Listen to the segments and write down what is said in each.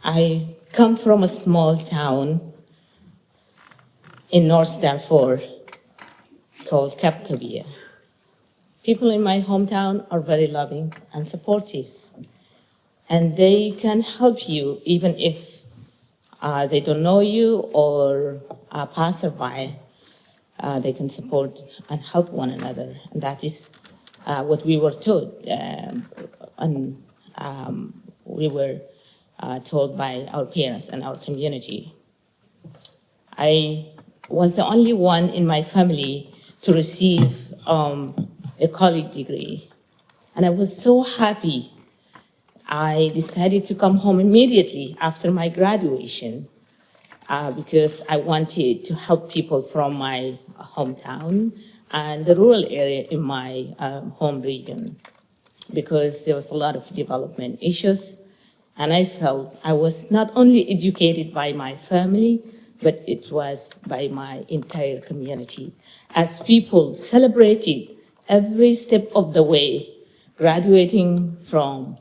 I come from a small town in North Darfur called Kabkabia. People in my hometown are very loving and supportive, and they can help you even if they don't know you or are passerby. They can support and help one another, and that is what we were taught, and we were told by our parents and our community. I was the only one in my family to receive a college degree, and I was so happy. I decided to come home immediately after my graduation because I wanted to help people from my hometown and the rural area in my home region, because there was a lot of development issues, and I felt I was not only educated by my family, but it was by my entire community, as people celebrated every step of the way, graduating from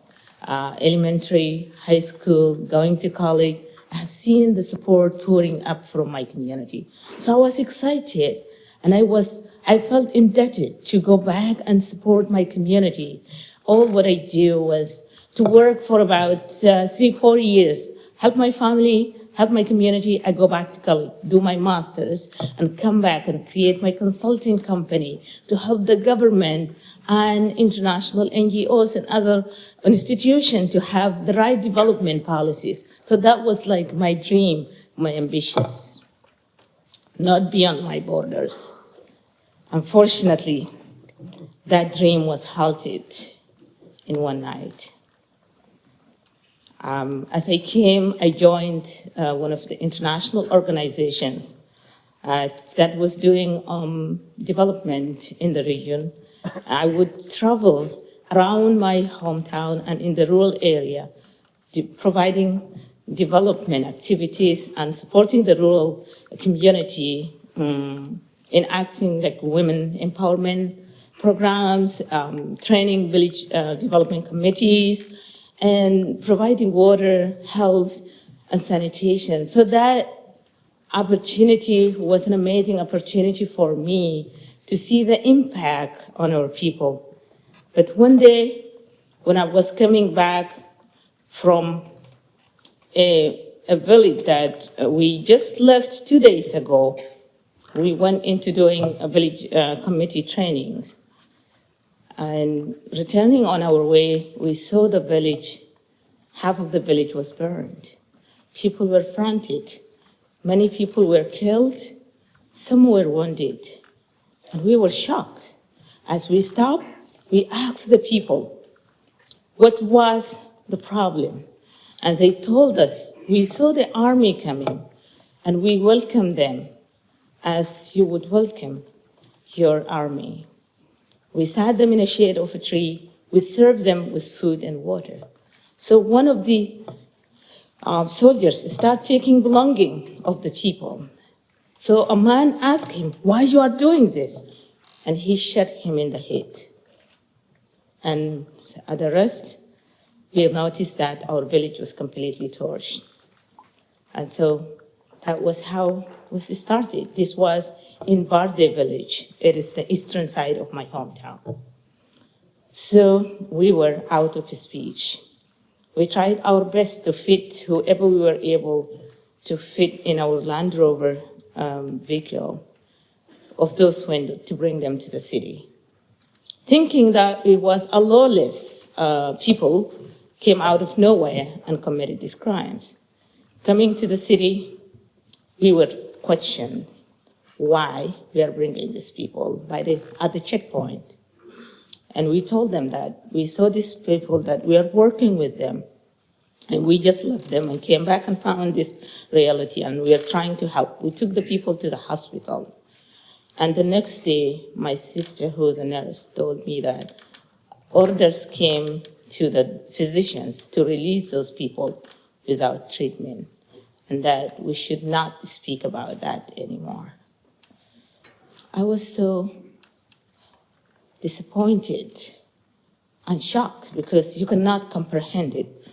elementary, high school, going to college. I have seen the support pouring up from my community. So I was excited, and I felt indebted to go back and support my community. All what I do was to work for about 3-4 years, help my family, help my community. I go back to college, do my master's, and come back and create my consulting company to help the government and international NGOs and other institutions to have the right development policies. So that was like my dream, my ambitions, not beyond my borders. Unfortunately, that dream was halted in one night. As I came, I joined one of the international organizations that was doing development in the region. I would travel around my hometown and in the rural area, providing development activities and supporting the rural community, enacting like women empowerment programs, training village development committees, and providing water, health, and sanitation. So that opportunity was an amazing opportunity for me to see the impact on our people. But one day, when I was coming back from a village that we just left 2 days ago, we went into doing a village committee trainings. And returning on our way, we saw the village, half of the village was burned. People were frantic. Many people were killed, some were wounded. And we were shocked. As we stopped, we asked the people, what was the problem? And they told us, we saw the army coming, and we welcomed them as you would welcome your army. We sat them in a shade of a tree. We served them with food and water. So one of the soldiers started taking belonging of the people. So a man asked him, why you are doing this? And he shot him in the head. And at the rest, we noticed that our village was completely torched. And so that was how it started. This was in Barde village. It is the eastern side of my hometown. So we were out of speech. We tried our best to fit whoever we were able to fit in our Land Rover vehicle of those windows to bring them to the city. Thinking that it was a lawless people came out of nowhere and committed these crimes. Coming to the city, we were questioned why we are bringing these people at the checkpoint. And we told them that we saw these people, that we are working with them, and we just left them and came back and found this reality, and we are trying to help. We took the people to the hospital. And the next day, my sister, who is a nurse, told me that orders came to the physicians to release those people without treatment, and that we should not speak about that anymore. I was so disappointed and shocked because you cannot comprehend it.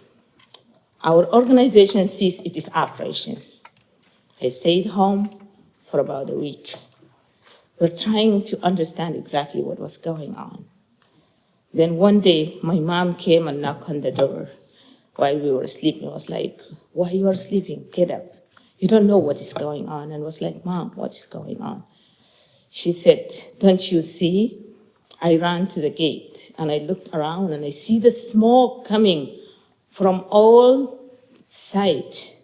Our organization ceased its operation. I stayed home for about a week. We're trying to understand exactly what was going on. Then one day, my mom came and knocked on the door while we were sleeping. I was like, why you are sleeping? Get up. You don't know what is going on. And I was like, Mom, what is going on? She said, don't you see? I ran to the gate and I looked around and I see the smoke coming from all sides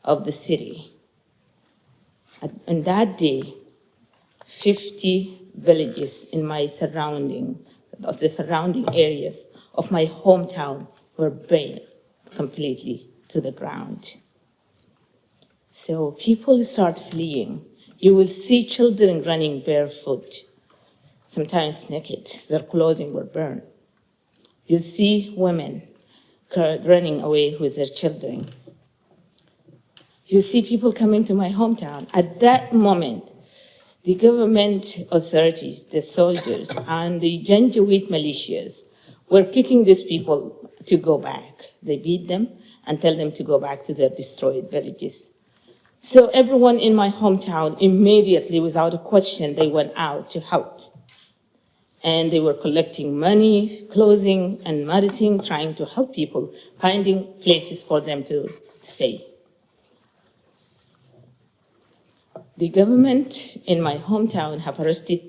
of the city. And that day, 50 villages in my surrounding areas of my hometown were burned completely to the ground. So people start fleeing. You will see children running barefoot, sometimes naked. Their clothing were burned. You see women running away with their children. You see people coming to my hometown. At that moment, the government authorities, the soldiers, and the Janjaweed militias were kicking these people to go back. They beat them and tell them to go back to their destroyed villages. So everyone in my hometown, immediately, without a question, they went out to help. And they were collecting money, clothing, and medicine, trying to help people, finding places for them to stay. The government in my hometown have arrested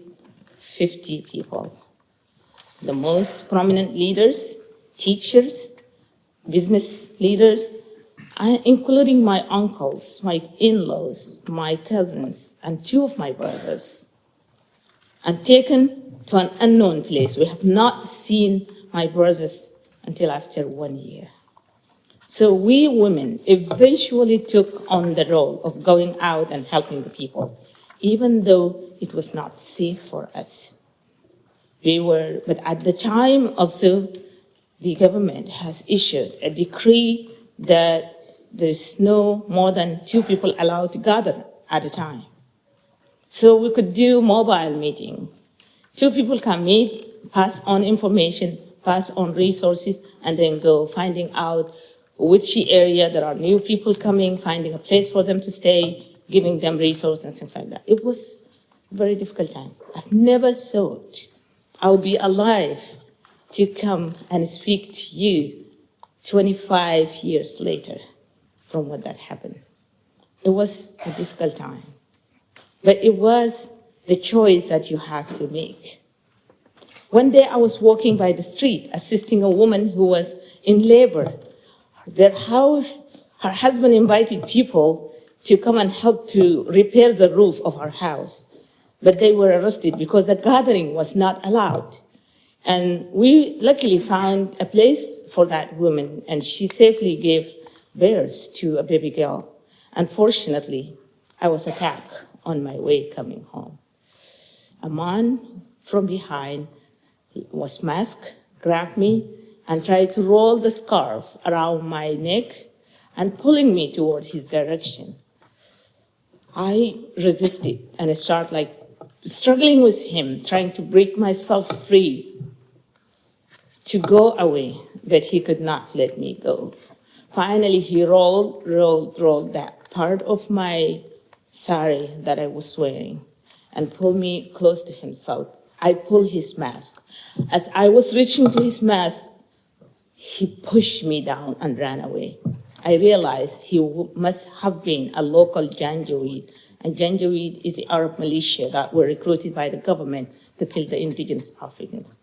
50 people. The most prominent leaders, teachers, business leaders, including my uncles, my in-laws, my cousins, and 2 of my brothers, and taken to an unknown place. We have not seen my brothers until after 1 year. So we women eventually took on the role of going out and helping the people, even though it was not safe for us. But at the time also, the government has issued a decree that there's no more than 2 people allowed to gather at a time. So we could do mobile meeting. 2 people can meet, pass on information, pass on resources, and then go finding out which area there are new people coming, finding a place for them to stay, giving them resources and things like that. It was a very difficult time. I've never thought I would be alive to come and speak to you 25 years later from what that happened. It was a difficult time, but it was the choice that you have to make. One day I was walking by the street, assisting a woman who was in labor. Their house, her husband invited people to come and help to repair the roof of her house, but they were arrested because the gathering was not allowed. And we luckily found a place for that woman, and she safely gave birth to a baby girl. Unfortunately, I was attacked on my way coming home. A man from behind was masked, grabbed me, and tried to roll the scarf around my neck and pulling me toward his direction. I resisted, and I started struggling with him, trying to break myself free to go away, but he could not let me go. Finally, he rolled that part of my sari that I was wearing and pulled me close to himself. I pulled his mask. As I was reaching to his mask, he pushed me down and ran away. I realized he must have been a local Janjaweed, and Janjaweed is the Arab militia that were recruited by the government to kill the indigenous Africans.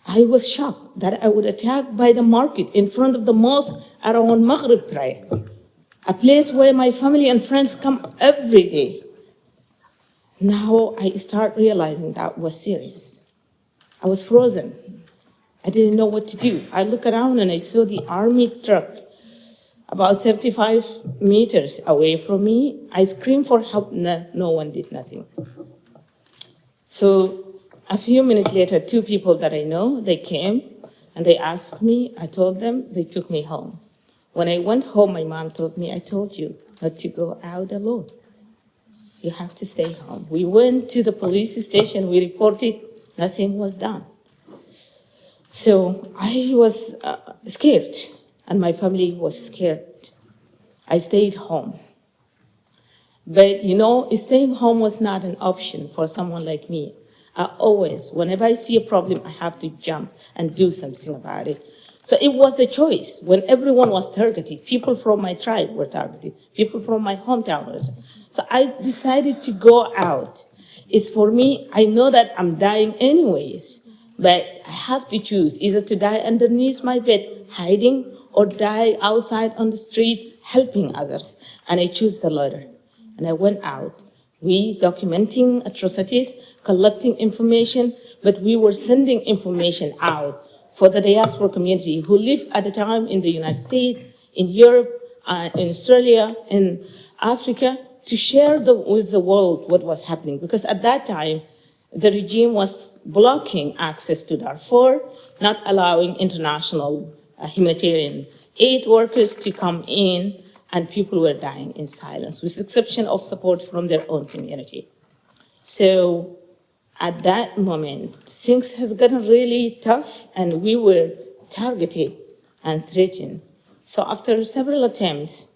I was shocked that I would attack by the market in front of the mosque around Maghrib prayer, a place where my family and friends come every day. Now I start realizing that was serious. I was frozen. I didn't know what to do. I look around and I saw the army truck about 35 meters away from me. I screamed for help. No one did nothing. So a few minutes later, 2 people that I know, they came and they asked me. I told them. They took me home. When I went home, my mom told me, I told you not to go out alone. You have to stay home. We went to the police station. We reported. Nothing was done. So I was scared. and my family was scared. I stayed home. But you know, staying home was not an option for someone like me. I always, whenever I see a problem, I have to jump and do something about it. So it was a choice. When everyone was targeted, people from my tribe were targeted, people from my hometown were targeted. So I decided to go out. It's for me, I know that I'm dying anyways, but I have to choose either to die underneath my bed, hiding, or die outside on the street, helping others. And I choose the latter. And I went out. We documenting atrocities, collecting information, but we were sending information out for the diaspora community who lived at the time in the United States, in Europe, in Australia, in Africa, to share with the world what was happening. Because at that time, the regime was blocking access to Darfur, not allowing international humanitarian aid workers to come in, and people were dying in silence, with the exception of support from their own community. So at that moment, things has gotten really tough, and we were targeted and threatened. So after several attempts,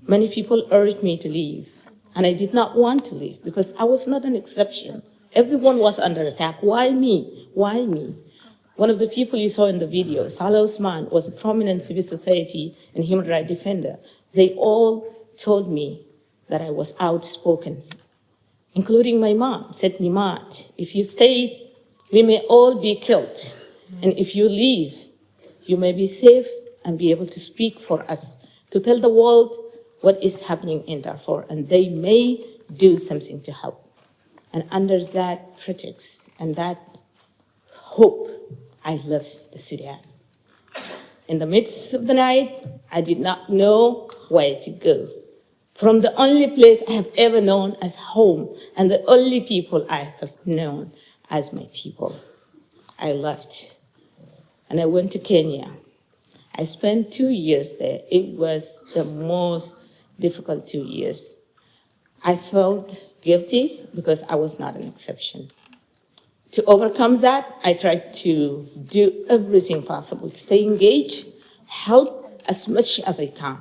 many people urged me to leave, and I did not want to leave because I was not an exception. Everyone was under attack. Why me? Why me? One of the people you saw in the video, Salah Osman, was a prominent civil society and human rights defender. They all told me that I was outspoken, including my mom, said, Niemat, if you stay, we may all be killed. And if you leave, you may be safe and be able to speak for us, to tell the world what is happening in Darfur, and they may do something to help. And under that pretext and that hope, I left the Sudan. In the midst of the night, I did not know where to go. From the only place I have ever known as home, and the only people I have known as my people, I left. And I went to Kenya. I spent 2 years there. It was the most difficult 2 years. I felt guilty because I was not an exception. To overcome that, I tried to do everything possible to stay engaged, help as much as I can.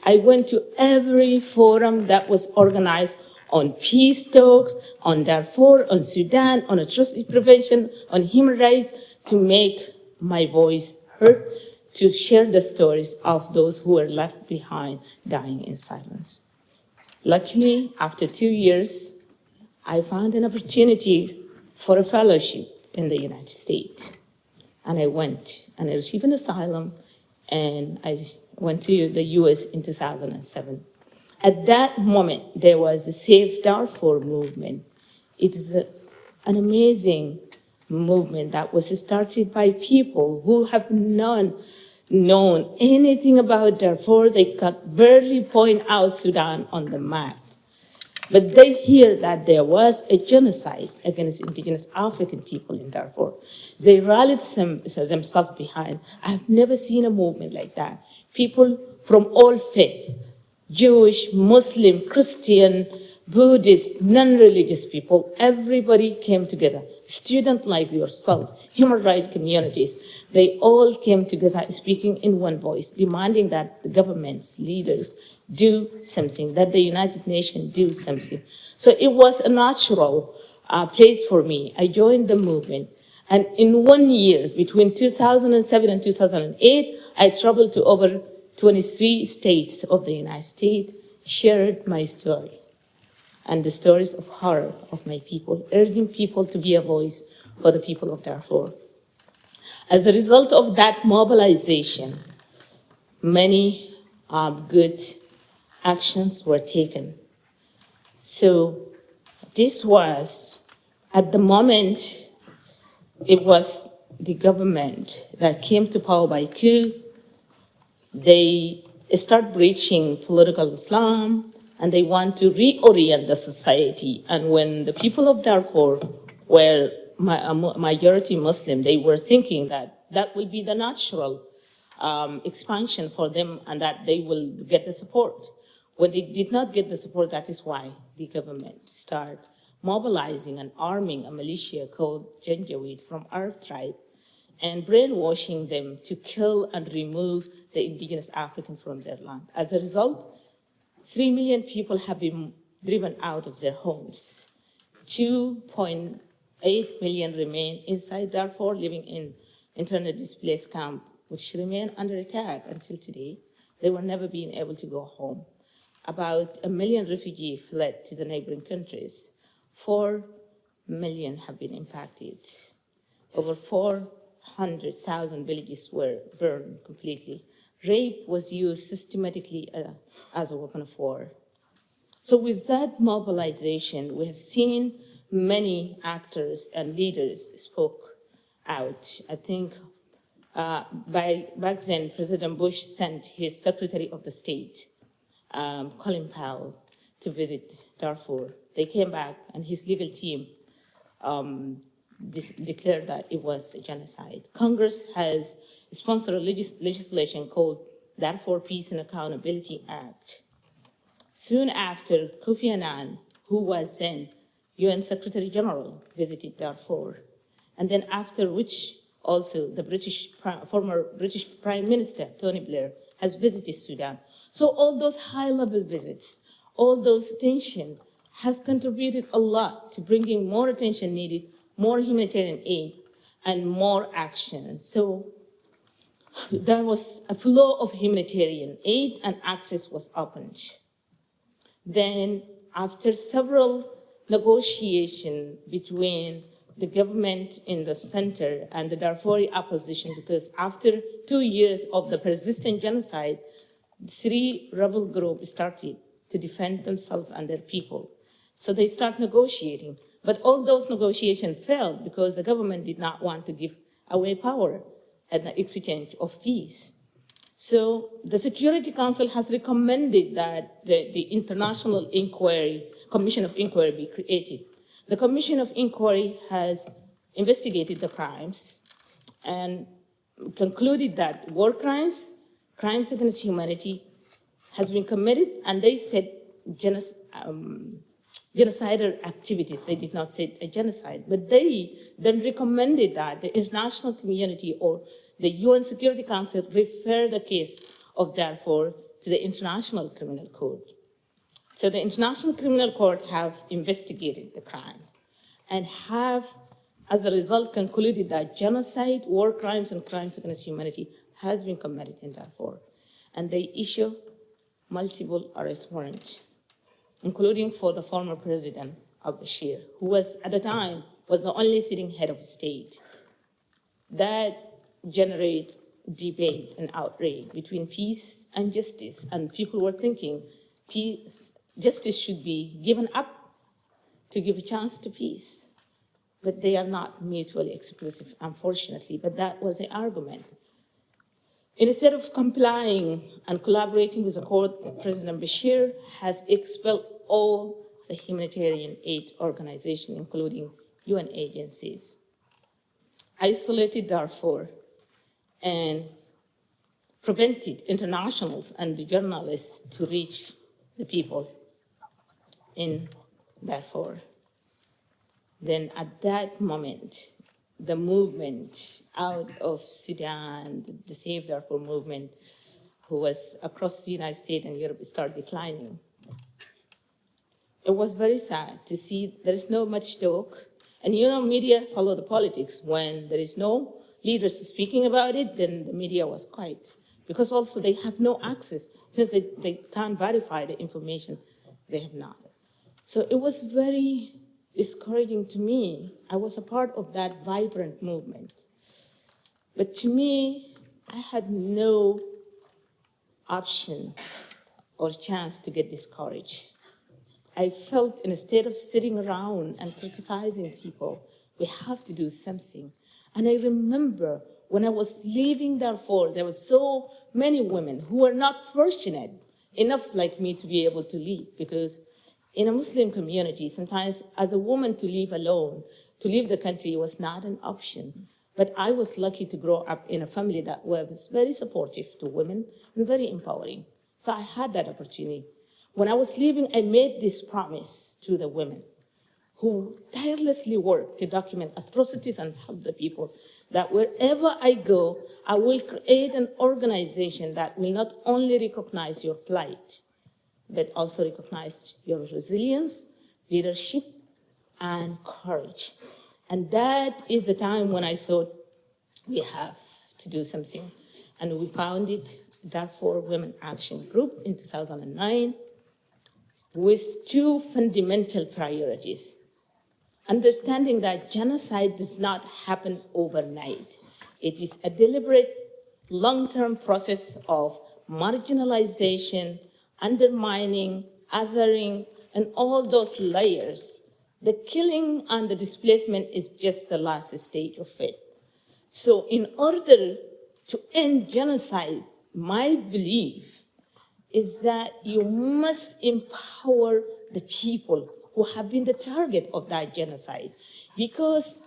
I went to every forum that was organized on peace talks, on Darfur, on Sudan, on atrocity prevention, on human rights, to make my voice heard, to share the stories of those who were left behind, dying in silence. Luckily, after 2 years, I found an opportunity for a fellowship in the United States. And I went, and I received an asylum, and I went to the US in 2007. At that moment, there was a Save Darfur movement. It is an amazing movement that was started by people who have not known anything about Darfur. They could barely point out Sudan on the map. But they hear that there was a genocide against indigenous African people in Darfur. They rallied themselves behind. I have never seen a movement like that. People from all faiths, Jewish, Muslim, Christian, Buddhist, non-religious people, everybody came together. Students like yourself, human rights communities, they all came together speaking in one voice, demanding that the governments, leaders, do something, that the United Nations do something. So it was a natural place for me. I joined the movement. And in 1 year, between 2007 and 2008, I traveled to over 23 states of the United States, shared my story and the stories of horror of my people, urging people to be a voice for the people of Darfur. As a result of that mobilization, many good actions were taken. So this was, at the moment, it was the government that came to power by coup. They start preaching political Islam, and they want to reorient the society. And when the people of Darfur were majority Muslim, they were thinking that that will be the natural expansion for them and that they will get the support. When they did not get the support, that is why the government started mobilizing and arming a militia called Janjaweed from Arab tribe. and brainwashing them to kill and remove the indigenous African from their land. As a result, 3 million people have been driven out of their homes. 2.8 million remain inside Darfur, living in internally displaced camp, which remain under attack until today. They were never being able to go home. About 1 million refugees fled to the neighboring countries. 4 million have been impacted. Over 400,000 villages were burned completely. Rape was used systematically as a weapon of war. So with that mobilization, we have seen many actors and leaders spoke out. I think back then, President Bush sent his Secretary of the State, Colin Powell, to visit Darfur. They came back, and his legal team declared that it was a genocide. Congress has sponsored a legislation called Darfur Peace and Accountability Act. Soon after, Kofi Annan, who was then UN Secretary General, visited Darfur. And then after which also the former British Prime Minister, Tony Blair, has visited Sudan. So all those high-level visits, all those attention has contributed a lot to bringing more attention needed, more humanitarian aid, and more action. So there was a flow of humanitarian aid and access was opened. Then after several negotiations between the government in the center and the Darfuri opposition, because after 2 years of the persistent genocide, 3 rebel groups started to defend themselves and their people. So they start negotiating. But all those negotiations failed because the government did not want to give away power at the exchange of peace. So the Security Council has recommended that the International Commission of Inquiry be created. The Commission of Inquiry has investigated the crimes and concluded that war crimes, crimes against humanity, has been committed, and they said genocidal activities. They did not say a genocide, but they then recommended that the international community or the UN Security Council refer the case of Darfur to the International Criminal Court. So the International Criminal Court have investigated the crimes and have, as a result, concluded that genocide, war crimes, and crimes against humanity has been committed in Darfur. And they issue multiple arrest warrants, including for the former president, al-Bashir, who was, at the time, was the only sitting head of state. That generated debate and outrage between peace and justice, and people were thinking justice should be given up to give a chance to peace. But they are not mutually exclusive, unfortunately, but that was the argument. Instead of complying and collaborating with the court, President Bashir has expelled all the humanitarian aid organizations, including UN agencies, isolated Darfur, and prevented internationals and the journalists to reach the people in Darfur. Then at that moment, the movement out of Sudan, the Save Darfur movement, who was across the United States and Europe, started declining. It was very sad to see there is no much talk. And media follow the politics. When there is no leaders speaking about it, then the media was quiet. Because also they have no access, since they can't verify the information they have not. So it was very discouraging to me. I was a part of that vibrant movement. But to me, I had no option or chance to get discouraged. I felt instead of sitting around and criticizing people, we have to do something. And I remember when I was leaving Darfur, there were so many women who were not fortunate enough like me to be able to leave, because in a Muslim community, sometimes as a woman to leave alone, to leave the country was not an option. But I was lucky to grow up in a family that was very supportive to women and very empowering. So I had that opportunity. When I was leaving, I made this promise to the women who tirelessly work to document atrocities and help the people, that wherever I go, I will create an organization that will not only recognize your plight, but also recognize your resilience, leadership, and courage. And that is the time when I thought we have to do something. And we founded Darfur Women Action Group in 2009 with two fundamental priorities. Understanding that genocide does not happen overnight. It is a deliberate, long-term process of marginalization, undermining, othering, and all those layers. The killing and the displacement is just the last stage of it. So in order to end genocide, my belief is that you must empower the people who have been the target of that genocide. Because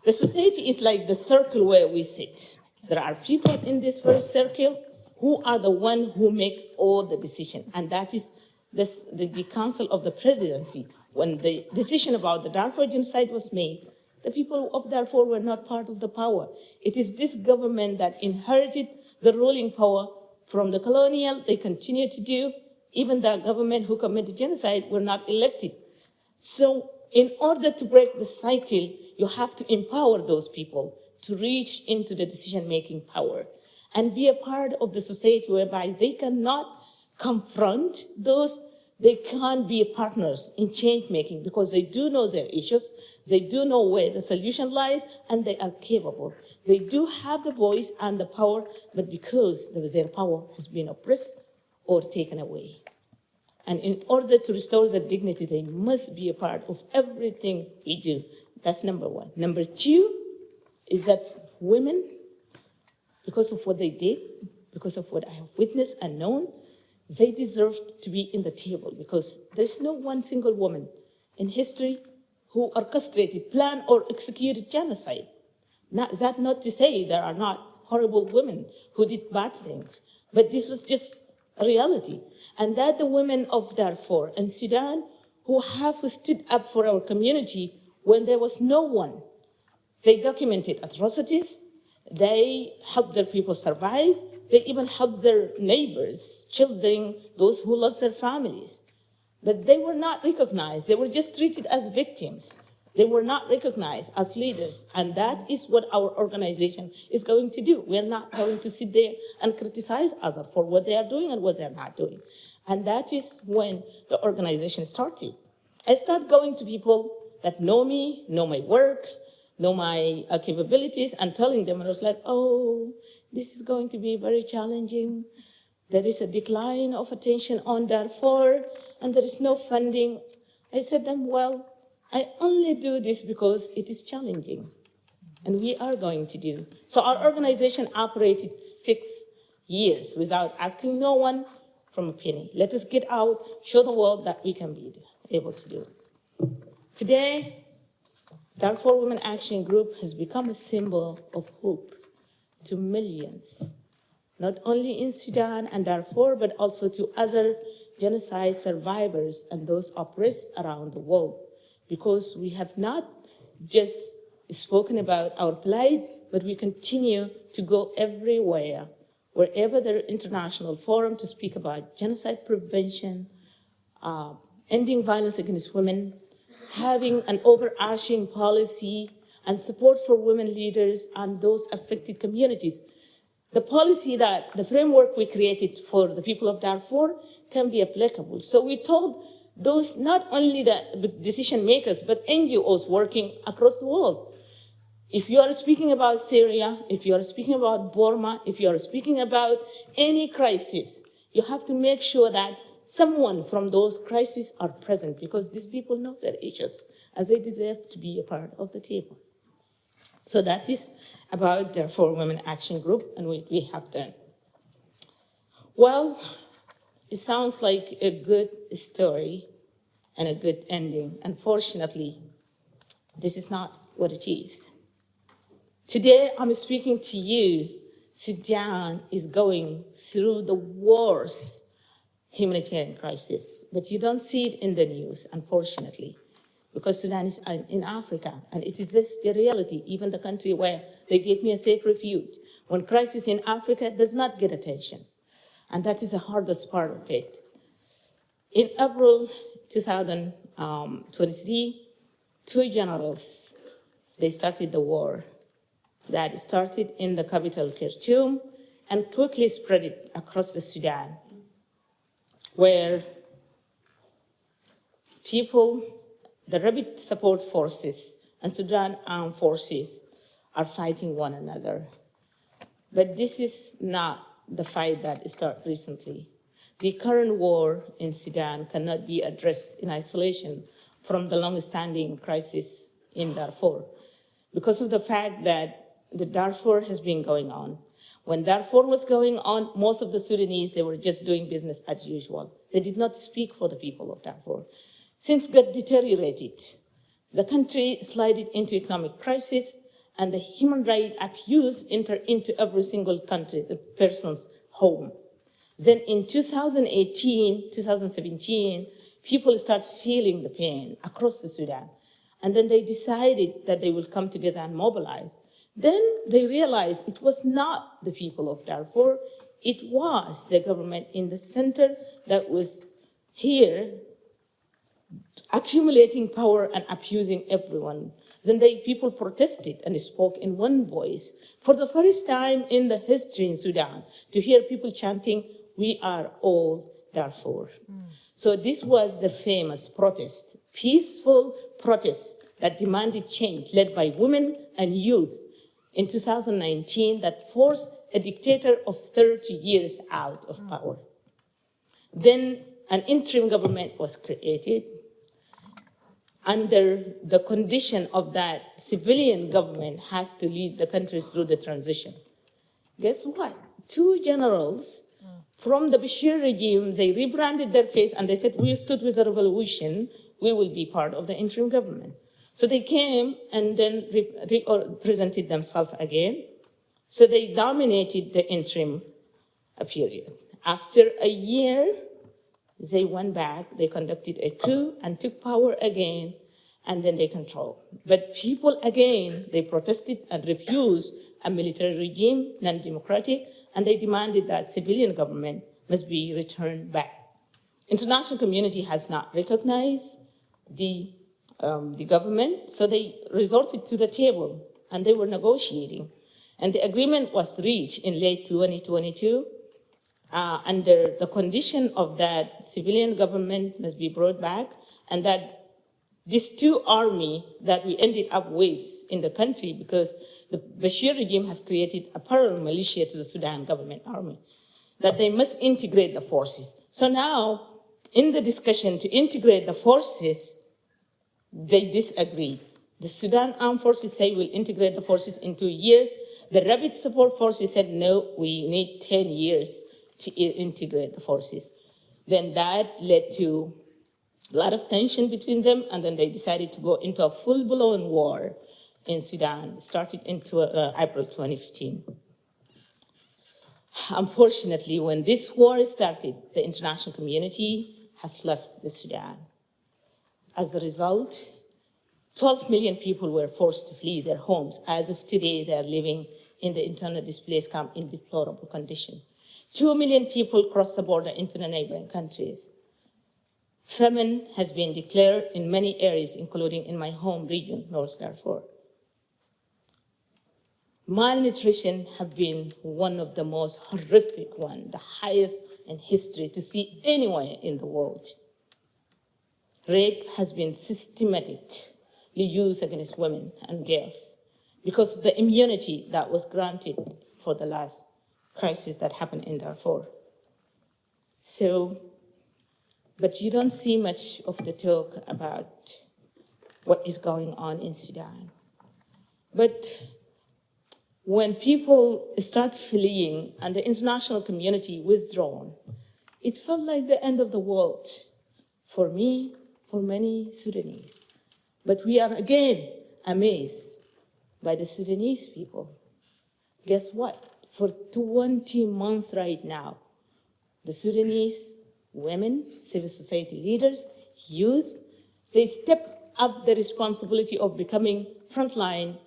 the society is like the circle where we sit. There are people in this first circle who are the ones who make all the decision. And that is the Council of the Presidency. When the decision about the Darfur genocide was made, the people of Darfur were not part of the power. It is this government that inherited the ruling power from the colonial. They continue to do. Even the government who committed genocide were not elected. So in order to break the cycle, you have to empower those people to reach into the decision-making power and be a part of the society whereby they cannot confront those, they can't be partners in change-making because they do know their issues, they do know where the solution lies, and they are capable. They do have the voice and the power, but because their power has been oppressed or taken away. And in order to restore their dignity, they must be a part of everything we do. That's number one. Number two is that women, because of what they did, because of what I have witnessed and known, they deserve to be in the table because there's no one single woman in history who orchestrated, planned, or executed genocide. Not to say there are not horrible women who did bad things, but this was just a reality. And that the women of Darfur and Sudan who have stood up for our community when there was no one. They documented atrocities, they helped their people survive, they even helped their neighbors, children, those who lost their families. But they were not recognized, they were just treated as victims. They were not recognized as leaders, and that is what our organization is going to do. We are not going to sit there and criticize others for what they are doing and what they're not doing. And that is when the organization started. I started going to people that know me, know my work, know my capabilities, and telling them, and I was like, oh, this is going to be very challenging. There is a decline of attention on Darfur, and there is no funding. I said to them, well, I only do this because it is challenging, and we are going to do. So our organization operated 6 years without asking no one from a penny. Let us get out, show the world that we can be able to do it. Today, Darfur Women Action Group has become a symbol of hope to millions, not only in Sudan and Darfur, but also to other genocide survivors and those oppressed around the world. Because we have not just spoken about our plight, but we continue to go everywhere, wherever there are international forums to speak about genocide prevention, ending violence against women, having an overarching policy and support for women leaders and those affected communities. The policy the framework we created for the people of Darfur can be applicable. So we told those, not only the decision makers, but NGOs working across the world. If you are speaking about Syria, if you are speaking about Burma, if you are speaking about any crisis, you have to make sure that someone from those crises are present because these people know their issues and they deserve to be a part of the table. So that is about the Darfur Women Action Group and what we have done. Well, it sounds like a good story and a good ending. Unfortunately, this is not what it is. Today, I'm speaking to you. Sudan is going through the worst humanitarian crisis, but you don't see it in the news, unfortunately. because Sudan is in Africa, and it is just the reality, even the country where they gave me a safe refuge. When crisis in Africa does not get attention, and that is the hardest part of it. In April 2023, two generals, they started the war that started in the capital, Khartoum, and quickly spread it across the Sudan, where people, the rapid support forces and Sudan armed forces are fighting one another. But this is not the fight that started recently. The current war in Sudan cannot be addressed in isolation from the long-standing crisis in Darfur, because of the fact that the Darfur has been going on. When Darfur was going on, most of the Sudanese, they were just doing business as usual. They did not speak for the people of Darfur. Things got deteriorated. The country slided into economic crisis, and the human rights abuse entered into every single country, the person's home. Then in 2018, 2017, people start feeling the pain across the Sudan. And then they decided that they will come together and mobilize. Then they realized it was not the people of Darfur, it was the government in the center that was here accumulating power and abusing everyone. Then people protested and spoke in one voice. For the first time in the history in Sudan, to hear people chanting, "We are all Darfur." So this was the famous protest, peaceful protest that demanded change, led by women and youth in 2019, that forced a dictator of 30 years out of power. Then an interim government was created under the condition of that civilian government has to lead the country through the transition. Guess what? Two generals from the Bashir regime, they rebranded their face and they said, "We stood with the revolution, we will be part of the interim government." So they came and then presented themselves again. So they dominated the interim period. After a year, they went back, they conducted a coup and took power again, and then they controlled. But people again, they protested and refused a military regime, non-democratic, and they demanded that civilian government must be returned back. International community has not recognized the government, so they resorted to the table and they were negotiating. And the agreement was reached in late 2022 under the condition of that civilian government must be brought back, and that these two armies that we ended up with in the country, because the Bashir regime has created a parallel militia to the Sudan government army, that they must integrate the forces. So now, in the discussion to integrate the forces, they disagreed. The Sudan armed forces say we'll integrate the forces in 2 years. The rapid support forces said, no, we need 10 years to integrate the forces. Then that led to a lot of tension between them, and then they decided to go into a full-blown war in Sudan, started into April 2015. Unfortunately, when this war started, the international community has left the Sudan. As a result, 12 million people were forced to flee their homes. As of today, they are living in the internal displaced camp in deplorable condition. 2 million people crossed the border into the neighboring countries. Famine has been declared in many areas, including in my home region, North Darfur. Malnutrition have been one of the most horrific ones, the highest in history to see anywhere in the world. Rape has been systematically used against women and girls because of the immunity that was granted for the last crisis that happened in Darfur. So, but you don't see much of the talk about what is going on in Sudan. But when people start fleeing and the international community withdrawn, it felt like the end of the world for me, for many Sudanese. But we are again amazed by the Sudanese people. Guess what? For 20 months right now, the Sudanese women, civil society leaders, youth, they step up the responsibility of becoming frontline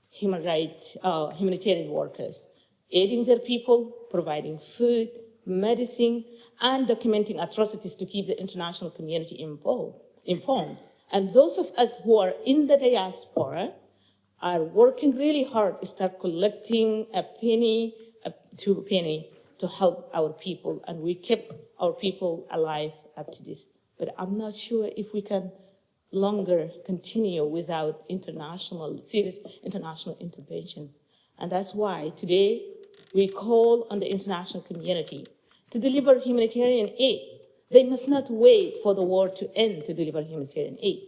humanitarian workers, aiding their people, providing food, medicine, and documenting atrocities to keep the international community informed. And those of us who are in the diaspora are working really hard to start collecting a penny to a penny to help our people. And we kept our people alive up to this. But I'm not sure if we can longer continue without serious international intervention. And that's why today we call on the international community to deliver humanitarian aid. They must not wait for the war to end to deliver humanitarian aid.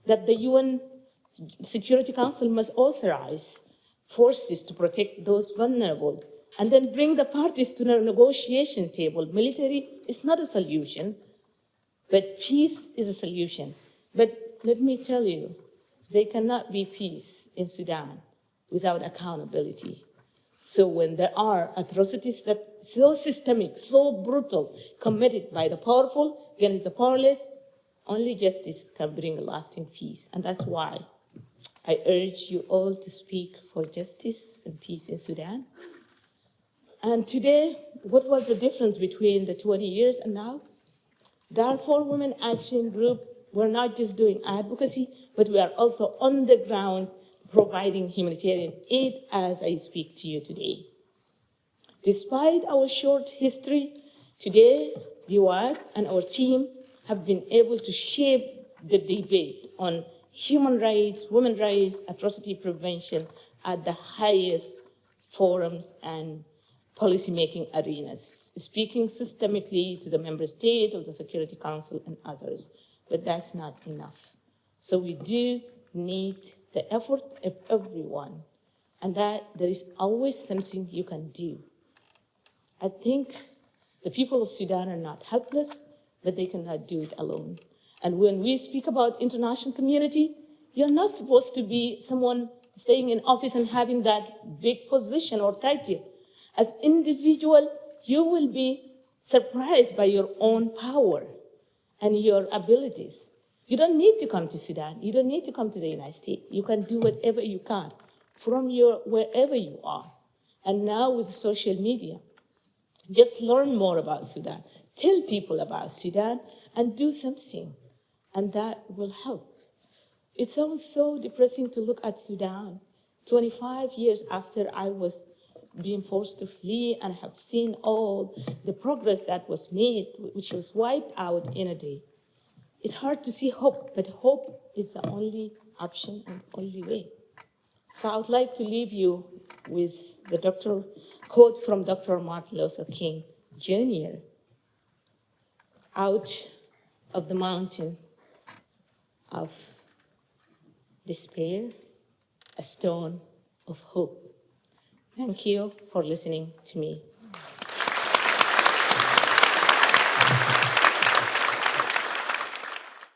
That the UN Security Council must authorize forces to protect those vulnerable and then bring the parties to the negotiation table. Military is not a solution, but peace is a solution. But let me tell you, there cannot be peace in Sudan without accountability. So when there are atrocities that so systemic, so brutal, committed by the powerful against the powerless, only justice can bring a lasting peace. And that's why I urge you all to speak for justice and peace in Sudan. And today, what was the difference between the 20 years and now? Darfur Women Action Group, we're not just doing advocacy, but we are also on the ground providing humanitarian aid as I speak to you today. Despite our short history, today, DWAD and our team have been able to shape the debate on human rights, women's rights, atrocity prevention at the highest forums and policymaking arenas, speaking systemically to the member state of the Security Council and others. But that's not enough. So we do need the effort of everyone, and that there is always something you can do. I think the people of Sudan are not helpless, but they cannot do it alone. And when we speak about international community, you're not supposed to be someone staying in office and having that big position or title. As individual, you will be surprised by your own power and your abilities. You don't need to come to Sudan. You don't need to come to the United States. You can do whatever you can from wherever you are. And now with social media, just learn more about Sudan. Tell people about Sudan and do something. And that will help. It sounds so depressing to look at Sudan 25 years after I was being forced to flee and have seen all the progress that was made, which was wiped out in a day. It's hard to see hope, but hope is the only option and only way. So I would like to leave you with the quote from Dr. Martin Luther King Jr. Out of the mountain of despair, a stone of hope. Thank you for listening to me.